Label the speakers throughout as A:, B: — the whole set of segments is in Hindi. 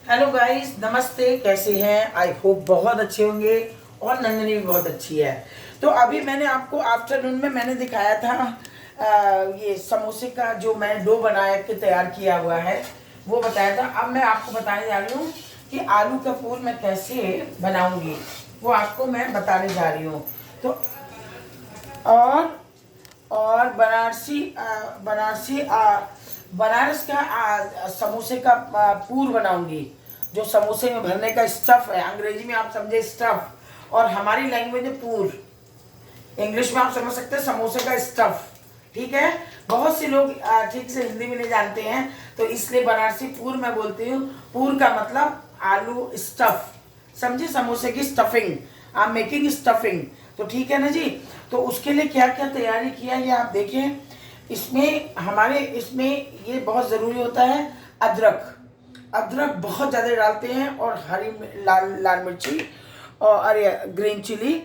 A: हेलो गाइस, नमस्ते। कैसे हैं? आई होप बहुत अच्छे होंगे। और नंदनी भी बहुत अच्छी है। तो अभी मैंने आपको आफ्टरनून में मैंने दिखाया था ये समोसे का जो मैं डो बना के तैयार किया हुआ है, वो बताया था। अब मैं आपको बताने जा रही हूँ कि आलू का पूर मैं कैसे बनाऊंगी, वो आपको मैं बताने जा रही हूँ। तो और बनारस का समोसे का पूर बनाऊंगी, जो समोसे में भरने का स्टफ है। अंग्रेजी में आप समझे स्टफ, और हमारी लैंग्वेज में पूर। इंग्लिश में आप समझ सकते हैं समोसे का स्टफ। ठीक है। बहुत से लोग ठीक से हिंदी में नहीं जानते हैं, तो इसलिए बनारसी पूर मैं बोलती हूँ। पूर का मतलब आलू स्टफ, समझे? समोसे की stuffing, I am making stuffing. तो ठीक है ना जी। तो उसके लिए क्या क्या तैयारी किया ये आप देखें। इसमें ये बहुत ज़रूरी होता है, अदरक। अदरक बहुत ज़्यादा डालते हैं, और लाल लाल मिर्ची, और अरे ग्रीन चिली,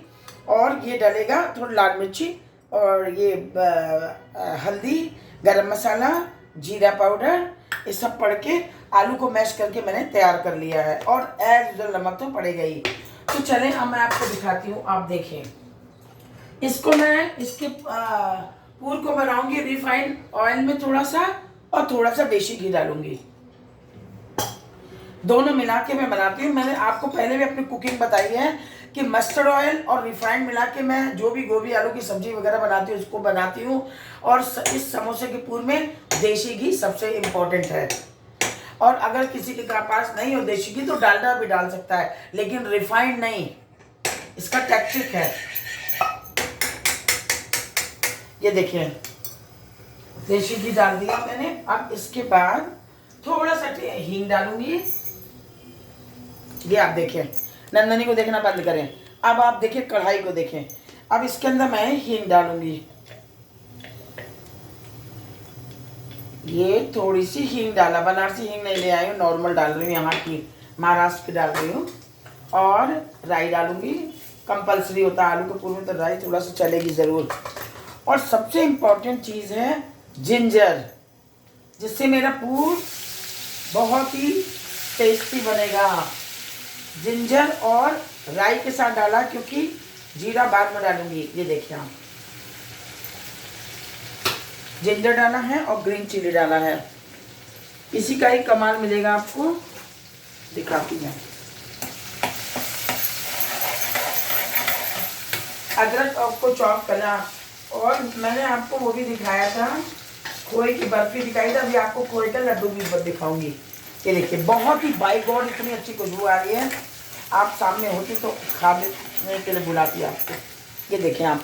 A: और ये डलेगा थोड़ा लाल मिर्ची, और ये हल्दी, गरम मसाला, जीरा पाउडर, ये सब पड़ के आलू को मैश करके मैंने तैयार कर लिया है। और एज यूजल नमक तो पड़ेगा ही। तो चलें, अब मैं आपको दिखाती हूँ, आप देखें। इसको मैं इसके पूर को बनाऊंगी रिफाइंड ऑयल में थोड़ा सा, और थोड़ा सा देसी घी डालूंगी। दोनों मिला के मैं बनाती हूँ। मैंने आपको पहले भी अपनी कुकिंग बताई है कि मस्टर्ड ऑयल और रिफाइंड मिला के मैं जो भी गोभी आलू की सब्जी वगैरह बनाती हूँ उसको बनाती हूँ। और इस समोसे के पूर में देसी घी सबसे इम्पोर्टेंट है। और अगर किसी के पास नहीं हो देसी घी तो डालडा भी डाल सकता है, लेकिन रिफाइंड नहीं। इसका टैक्टिक है। ये देखिए, देसी घी डाल दिया मैंने। अब इसके बाद थोड़ा सा हींग डालूंगी। ये आप देखें, नंदनी को देखना बंद करें। अब आप देखें, कढ़ाई को देखें। अब इसके अंदर मैं हींग डालूंगी। ये थोड़ी सी हींग डाला, बनारसी हींग नहीं ले आई हूँ, नॉर्मल डाल रही हूँ, यहाँ की महाराष्ट्र की डाल रही हूँ। और राई डालूंगी। कंपलसरी होता है आलू के पूर में, तो राई थोड़ा सा चलेगी ज़रूर। और सबसे इम्पोर्टेंट चीज़ है जिंजर, जिससे मेरा पूर बहुत ही टेस्टी बनेगा। जिंजर और राई के साथ डाला, क्योंकि जीरा बाद में डालूंगी। ये देखिए आप, जिंजर डाला है और ग्रीन चिली डाला है। इसी का ही कमाल मिलेगा आपको, दिखाती मैं। अदरक आपको चॉप करना, और मैंने आपको वो भी दिखाया था, खोए की बर्फी दिखाई थी। अभी आपको खोए का लड्डू भी दिखाऊंगी। ये देखिए, बहुत ही बाय गॉड इतनी अच्छी खुशबू आ रही है। आप सामने होती तो खाने के लिए बुलाती आपको। ये देखें आप,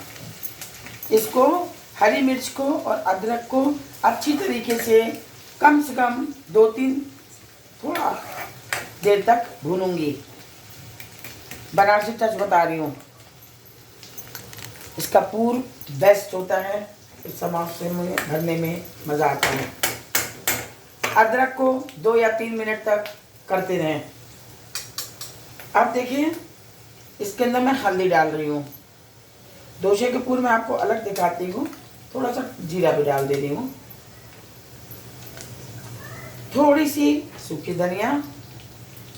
A: इसको हरी मिर्च को और अदरक को अच्छी तरीके से कम 2-3 थोड़ा देर तक भूनूंगी। बनारसी टच बता रही हूँ। इसका पूर बेस्ट होता है, इस समोसे में भरने में मज़ा आता है। अदरक को 2 या 3 मिनट तक करते रहें। अब देखिए, इसके अंदर मैं हल्दी डाल रही हूँ। डोसे के पूर में आपको अलग दिखाती हूँ। थोड़ा सा जीरा भी डाल दे रही हूँ। थोड़ी सी सूखी धनिया,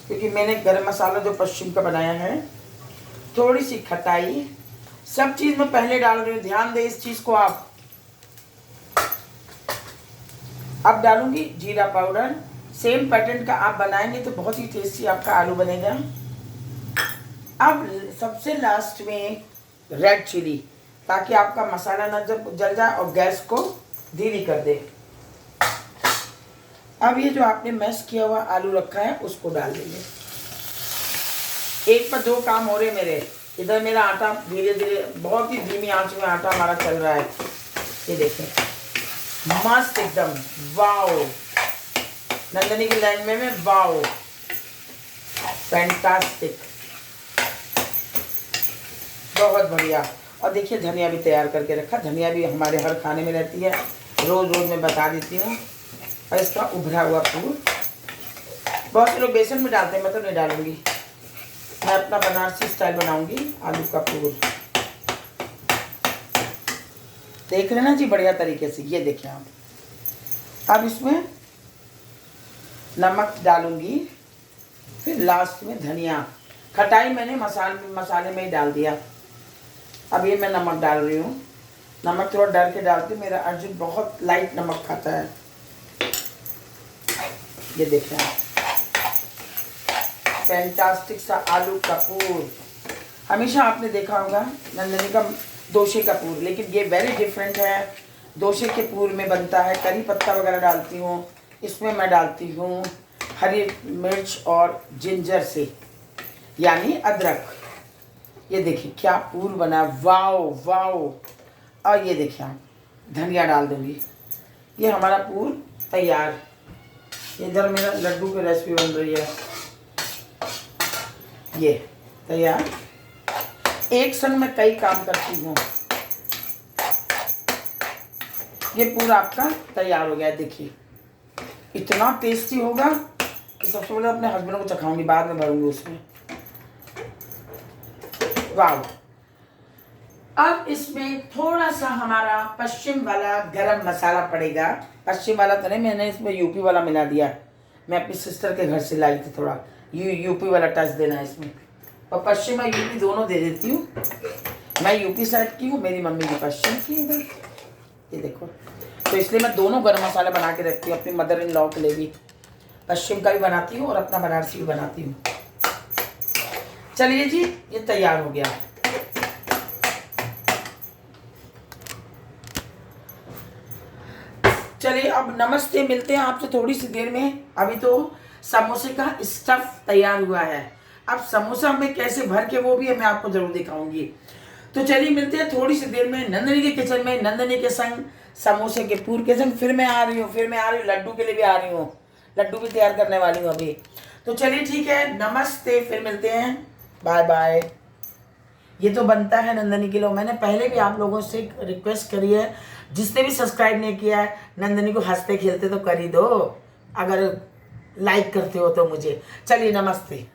A: क्योंकि मैंने गरम मसाला जो पश्चिम का बनाया है। थोड़ी सी खटाई, सब चीज़ मैं पहले डाल रही हूँ, ध्यान दें इस चीज़ को आप। अब डालूंगी जीरा पाउडर। सेम पैटर्न का आप बनाएंगे तो बहुत ही टेस्टी आपका आलू बनेगा। अब सबसे लास्ट में रेड चिली, ताकि आपका मसाला न जल जाए और गैस को धीमी कर दे। अब ये जो आपने मैश किया हुआ आलू रखा है उसको डाल देंगे। एक पर 2 काम हो रहे मेरे। इधर मेरा आटा धीरे धीरे, बहुत ही धीमी आंच में आटा हमारा चल रहा है। ये देखें, मस्त एकदम, वाओ। नंदनी की लैंग्वेज में वाओ, फैंटास्टिक, बहुत बढ़िया। और देखिए, धनिया भी तैयार करके रखा। धनिया भी हमारे हर खाने में रहती है, रोज़ रोज़ मैं बता देती हूँ। और इसका उभरा हुआ पूर, बहुत से लोग बेसन में डालते हैं, मैं तो नहीं डालूंगी। मैं अपना बनारसी स्टाइल बनाऊंगी आलू का पूर। देख रहे ना जी, बढ़िया तरीके से। ये देखें आप। अब इसमें नमक डालूंगी, फिर लास्ट में धनिया। खटाई मैंने मसाले में ही डाल दिया। अब ये मैं नमक डाल रही हूँ। नमक थोड़ा डर के डालती हूँ, मेरा अर्जुन बहुत लाइट नमक खाता है। ये देखिए फैंटास्टिक सा आलू का पूर। हमेशा आपने देखा होगा नंदनी का दोशे का पूर, लेकिन ये वेरी डिफरेंट है। दोशे के पूर में बनता है, करी पत्ता वगैरह डालती हूँ, इसमें मैं डालती हूँ हरी मिर्च और जिंजर से, यानी अदरक। ये देखिए क्या पूर बना, वाओ वाओ। और ये देखिए आप धनिया डाल दूँगी। ये हमारा पूर तैयार। इधर मेरा लड्डू की रेसिपी बन रही है, ये तैयार। एक संग में कई काम करती हूँ। ये पूरा आपका तैयार हो गया। देखिए इतना टेस्टी होगा कि सबसे पहले अपने हस्बैंड को चखाऊंगी, बाद में भरूंगी उसमें। वाह। अब इसमें थोड़ा सा हमारा पश्चिम वाला गरम मसाला पड़ेगा। पश्चिम वाला तो नहीं, मैंने इसमें यूपी वाला मिला दिया। मैं अपनी सिस्टर के घर से लाई थी, थोड़ा यूपी वाला टच देना है इसमें। और पश्चिम और यूपी दोनों दे देती हूँ। मैं यूपी साइड की हूँ, मेरी मम्मी भी पश्चिम की है। ये देखो, तो इसलिए मैं दोनों गरम मसाला बना के रखती हूँ, अपनी मदर इन लॉ के लिए भी। पश्चिम का भी बनाती हूँ और अपना बनारसी भी बनाती हूँ। चलिए जी, ये तैयार हो गया। चलिए अब नमस्ते, मिलते हैं आपसे थोड़ी सी देर में। अभी तो समोसे का स्टफ तैयार हुआ है, अब समोसा में कैसे भर के वो भी मैं आपको जरूर दिखाऊंगी। तो चलिए मिलते हैं थोड़ी सी देर में नंदनी के किचन में, नंदनी के संग, समोसे के पूर के संग। फिर मैं आ रही हूँ, लड्डू के लिए भी आ रही हूँ, लड्डू भी तैयार करने वाली हूँ अभी। तो चलिए ठीक है, नमस्ते, फिर मिलते हैं, बाय बाय। ये तो बनता है नंदनी के लिए। मैंने पहले भी आप लोगों से रिक्वेस्ट करी है, जिसने भी सब्सक्राइब नहीं किया है, नंदनी को हंसते खेलते तो कर ही दो, अगर लाइक करते हो तो मुझे। चलिए नमस्ते।